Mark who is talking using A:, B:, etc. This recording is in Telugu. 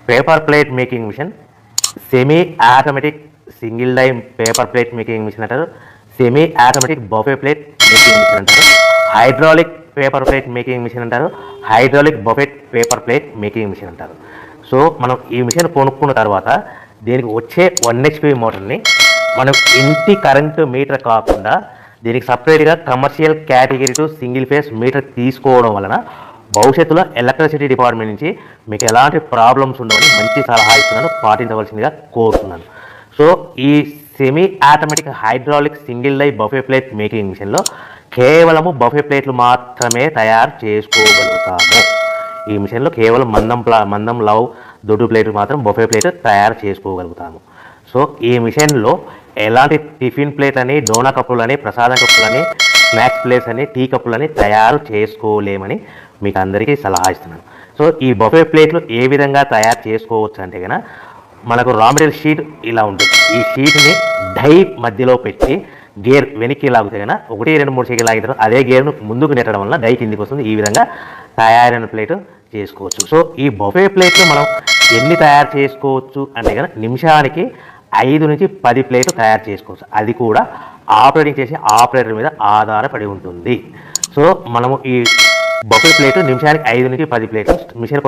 A: Paper plate making machine, semi automatic single die paper plate making machine అంటారు, semi automatic buffet plate making machine అంటారు, hydraulic paper plate making machine అంటారు, hydraulic buffet paper plate making machine అంటారు. సో మనం ఈ మిషన్ కొనుక్కున్న తర్వాత దీనికి వచ్చే 1 HP మోటార్ని మనం ఇంటి కరెంటు మీటర్ కాకుండా దీనికి సపరేట్గా commercial category to single phase metre తీసుకోవడం వలన భవిష్యత్తులో ఎలక్ట్రిసిటీ డిపార్ట్మెంట్ నుంచి మీకు ఎలాంటి ప్రాబ్లమ్స్ ఉండవని మంచి సలహా ఇస్తున్నాను, పాటించవలసిందిగా కోరుతున్నాను. సో ఈ semi automatic hydraulic single die buffet plate making మిషన్లో కేవలము బఫే ప్లేట్లు మాత్రమే తయారు చేసుకోగలుగుతాము. ఈ మిషన్లో కేవలం మందం లవ్ దొడ్డు ప్లేట్లు మాత్రం బఫే ప్లేట్ తయారు చేసుకోగలుగుతాము. సో ఈ మిషన్లో ఎలాంటి టిఫిన్ ప్లేట్లని, డోనా కప్పులని, ప్రసాదం కప్పులని, స్నాక్స్ ప్లేట్స్ అని, టీ కప్పులని తయారు చేసుకోలేమని మీకు అందరికీ సలహా ఇస్తున్నాను. సో ఈ బఫే ప్లేట్లు ఏ విధంగా తయారు చేసుకోవచ్చు అంటే కనుక మనకు రా మెటీరియల్ షీట్ ఇలా ఉంటుంది. ఈ షీట్ని డై మధ్యలో పెట్టి గేర్ వెనక్కి లాగితే కనుక 1, 2, 3 సెకండ్లు లాగిన తర్వాత అదే గేర్ను ముందుకు నెట్టడం వల్ల డై కిందికి వస్తుంది. ఈ విధంగా తయారైన ప్లేట్ చేసుకోవచ్చు. సో ఈ బఫే ప్లేట్లు మనం ఎన్ని తయారు చేసుకోవచ్చు అంటే కనుక నిమిషానికి 5 నుంచి 10 ప్లేట్లు తయారు చేసుకోవచ్చు. అది కూడా ఆపరేటింగ్ చేసే ఆపరేటర్ మీద ఆధారపడి ఉంటుంది. సో మనము ఈ బఫే ప్లేట్ నిమిషానికి 5 నుంచి 10 ప్లేట్లు మిషన్